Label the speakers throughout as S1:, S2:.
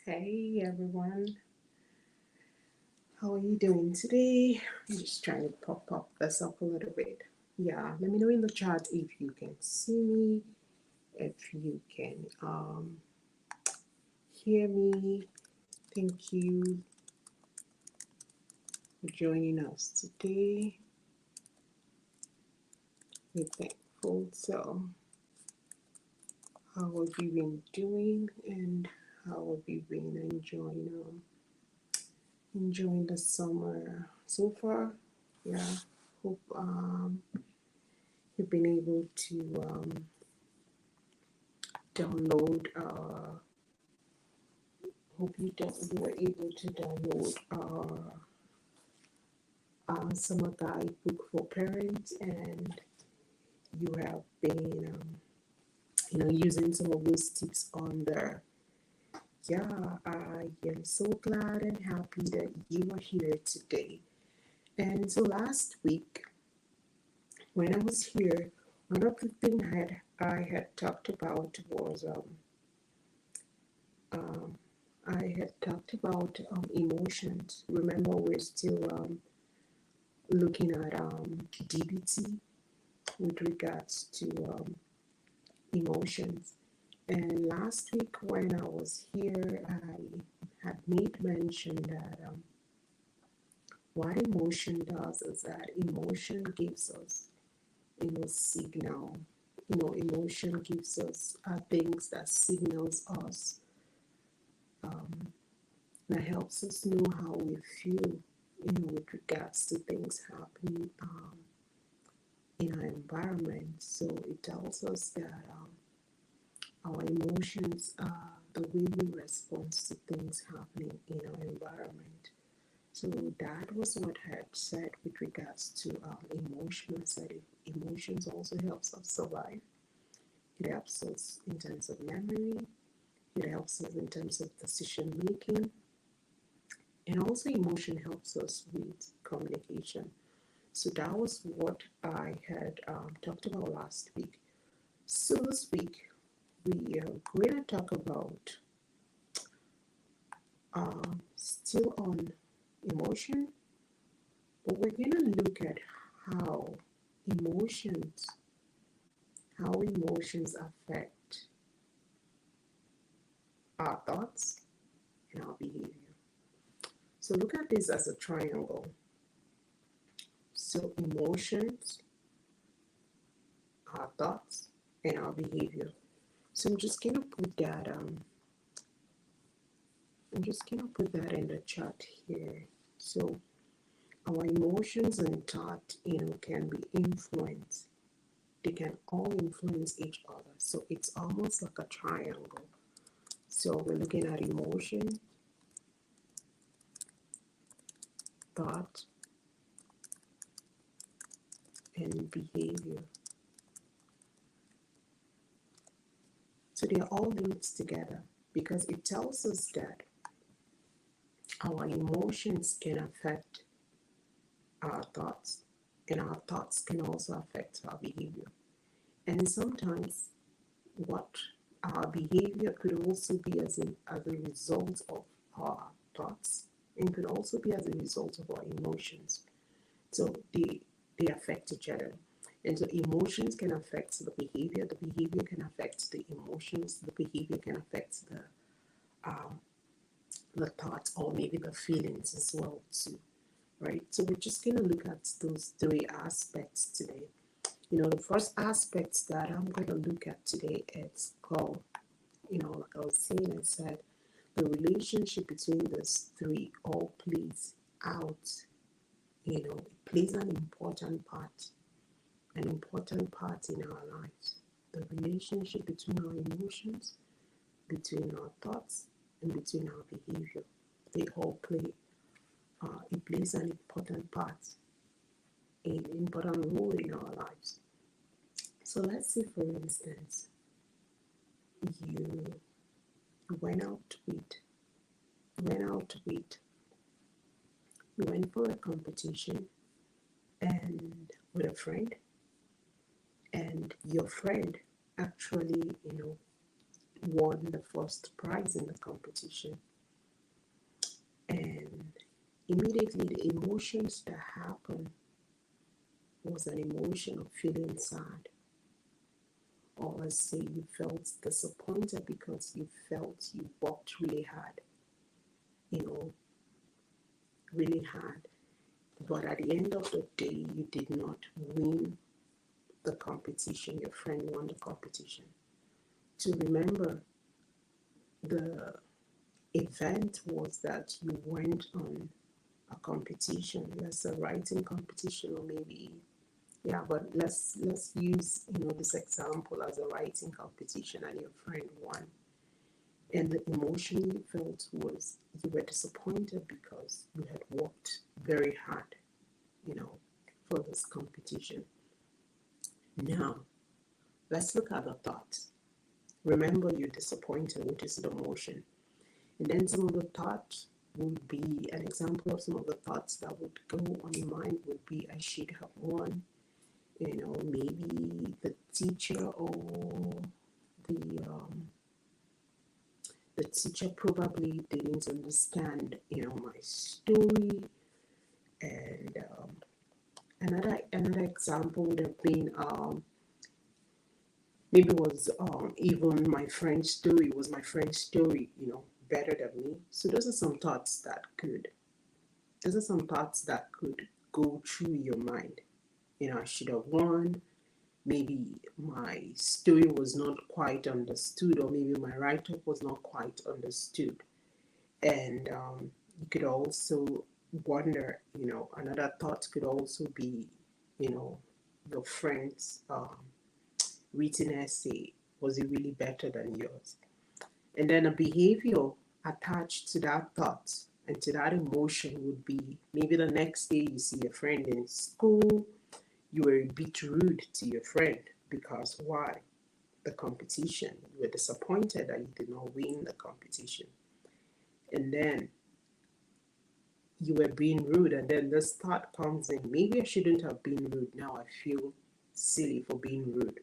S1: Hey everyone, how are you doing today? I'm just trying to pop up this up a little bit. Yeah, let me know in the chat if you can see me, if you can hear me. Thank you for joining us today. We're thankful. So, how have you been doing, and how have you been enjoying the summer so far? Yeah, hope you've been able to download. Hope you were able to download summer guidebook for parents, and you have been using some of those tips on there. Yeah, I am so glad and happy that you are here today. And so last week when I was here, one of the things I had talked about was um, I had talked about emotions. Remember, we're still looking at DBT with regards to emotions. And last week, when I was here, I had made mention that what emotion does is that emotion gives us, signal. Emotion gives us things that signals us, um, that helps us know how we feel, with regards to things happening in our environment. So it tells us that our emotions are the way we respond to things happening in our environment. So that was what I had said with regards to emotions. I said emotions also helps us survive. It helps us in terms of memory. It helps us in terms of decision making. And also emotion helps us with communication. So that was what I had talked about last week. So this week we are going to talk about still on emotion, but we're going to look at how emotions emotions affect our thoughts and our behavior. So look at this as a triangle. So emotions, our thoughts, and our behavior. So I'm just gonna put that in the chat here. So our emotions and thought, can be influenced. They can all influence each other. So it's almost like a triangle. So we're looking at emotion, thought, and behavior. So they are all linked together because it tells us that our emotions can affect our thoughts, and our thoughts can also affect our behavior. And sometimes what our behavior could also be as a result of our thoughts, and could also be as a result of our emotions. So they affect each other. And so emotions can affect the behavior can affect the emotions, the behavior can affect um, the thoughts, or maybe the feelings as well too, right? So we're just going to look at those three aspects today. The first aspect that I'm going to look at today is called, like I was saying, I said the relationship between these three all plays out. It plays an important part in our lives. The relationship between our emotions, between our thoughts, and between our behavior. They all play, it plays an important part, an important role in our lives. So let's say, for instance, you went out to eat, went out to eat, you went for a competition and with a friend, and your friend actually, won the first prize in the competition. And immediately the emotions that happened was an emotion of feeling sad, or let's say you felt disappointed because you felt you worked really hard, you know, really hard. But at the end of the day, you did not win the competition. Your friend won the competition. To remember, the event was that you went on a competition, let's say writing competition, or maybe, yeah, but let's use this example as a writing competition, and your friend won. And the emotion you felt was you were disappointed because you had worked very hard, you know, for this competition. Now, let's look at the thoughts. Remember, you're disappointed, which is the emotion. And then some of the thoughts would be an example of some of the thoughts that would go on your mind would be, I should have won. Maybe the teacher or the um, the teacher probably didn't understand, my story. And another example would have been maybe was even my friend's story was my friend's story, better than me. So those are some thoughts that could go through your mind. I should have won. Maybe my story was not quite understood, or maybe my write-up was not quite understood. And you could also wonder, another thought could also be, your friend's written essay, was it really better than yours? And then a behavior attached to that thought and to that emotion would be, maybe the next day you see a friend in school, you were a bit rude to your friend because why? The competition. You were disappointed that you did not win the competition. And then you were being rude, and then this thought comes in, maybe I shouldn't have been rude. Now I feel silly for being rude.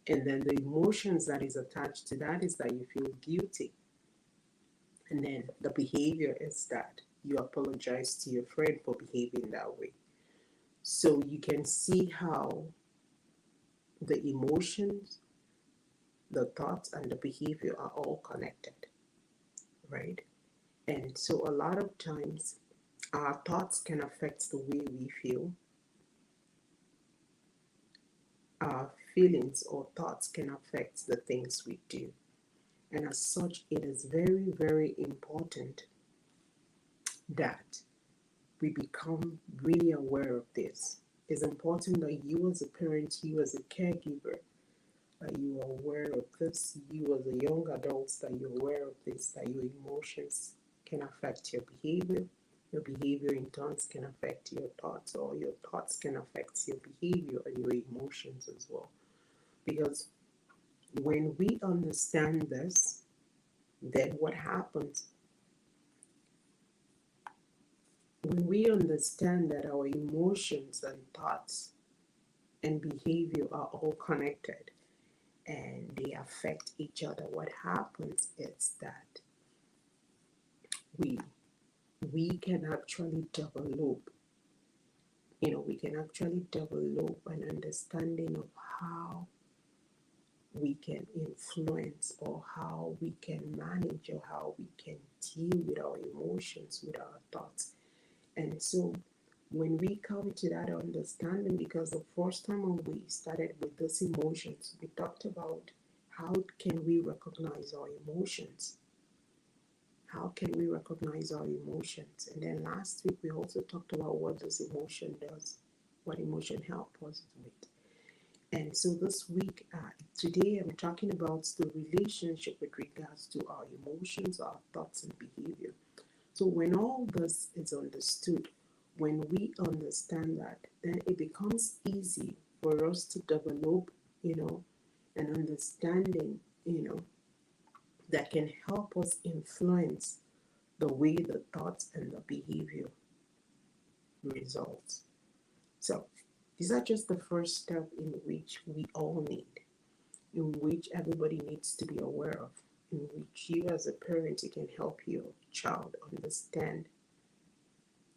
S1: And then the emotions that is attached to that is that you feel guilty. And then the behavior is that you apologize to your friend for behaving that way. So you can see how the emotions, the thoughts, and the behavior are all connected, right? And so a lot of times our thoughts can affect the way we feel. Our feelings or thoughts can affect the things we do. And as such, it is very, very important that we become really aware of this. It's important that you as a parent, you as a caregiver, that you are aware of this. You as a young adult, that you're aware of this, that your emotions can affect your behavior. Your behavior in turns can affect your thoughts, or your thoughts can affect your behavior and your emotions as well. Because when we understand this, then what happens? When we understand that our emotions and thoughts and behavior are all connected and they affect each other, what happens is that we we can actually develop, an understanding of how we can influence, or how we can manage, or how we can deal with our emotions, with our thoughts. And so when we come to that understanding, because the first time when we started with these emotions, we talked about how can we recognize our emotions? How can we recognize our emotions? And then last week we also talked about what this emotion does, what emotion help us with. And so this week, today I'm talking about the relationship with regards to our emotions, our thoughts, and behavior. So when all this is understood, when we understand that, then it becomes easy for us to develop, an understanding, that can help us influence the way the thoughts and the behavior results. So these are just the first step in which we all need, in which everybody needs to be aware of. in which you as a parent, you can help your child understand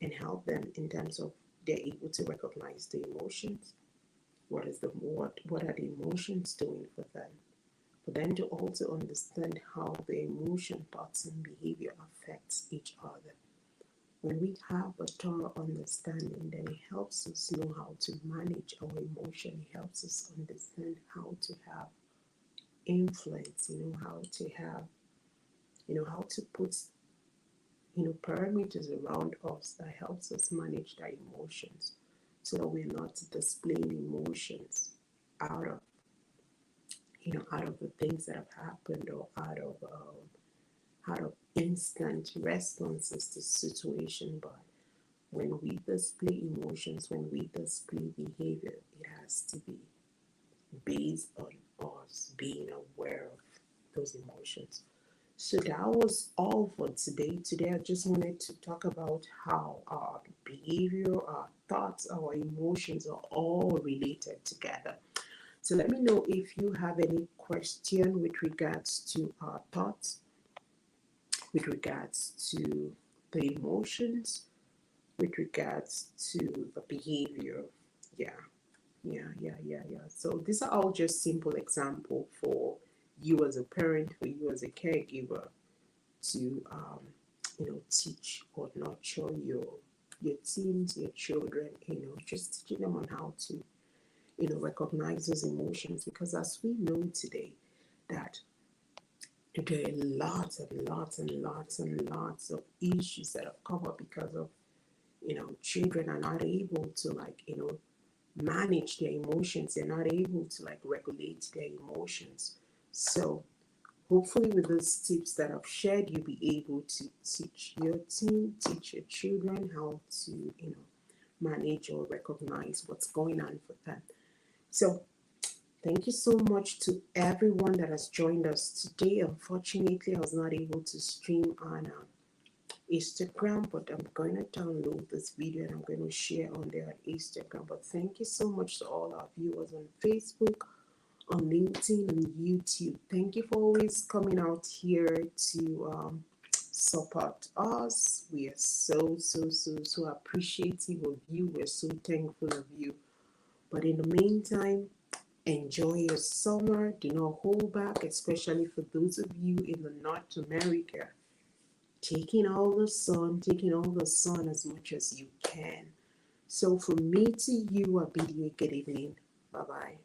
S1: and help them in terms of they're able to recognize the emotions. What are the emotions doing for them? For them to also understand how the emotion, thoughts, and behavior affects each other. When we have a thorough understanding, then it helps us know how to manage our emotion. It helps us understand how to have influence, how to have, how to put, parameters around us that helps us manage our emotions so that we're not displaying emotions out of, out of the things that have happened or out of instant responses to situation. But when we display emotions, when we display behavior, it has to be based on us being aware of those emotions. So that was all for today. Today, I just wanted to talk about how our behavior, our thoughts, our emotions are all related together. So let me know if you have any question with regards to our thoughts, with regards to the emotions, with regards to the behavior. Yeah. So these are all just simple example for you as a parent, for you as a caregiver to teach or nurture your teens, your children, just teaching them on how to recognize those emotions, because as we know today that there are lots and lots and lots and lots of issues that have come up because of children are not able to manage their emotions. They're not able to regulate their emotions. So hopefully with those tips that I've shared, you'll be able to teach your teen, teach your children how to manage or recognize what's going on for them. So thank you so much to everyone that has joined us today. Unfortunately, I was not able to stream on Instagram, but I'm going to download this video and I'm going to share on there on Instagram. But thank you so much to all our viewers on Facebook, on LinkedIn, and YouTube. Thank you for always coming out here to support us. We are so appreciative of you. We're so thankful of you. But in the meantime, enjoy your summer. Do not hold back, especially for those of you in the North America. Taking all the sun as much as you can. So from me to you, I bid you a good evening. Bye-bye.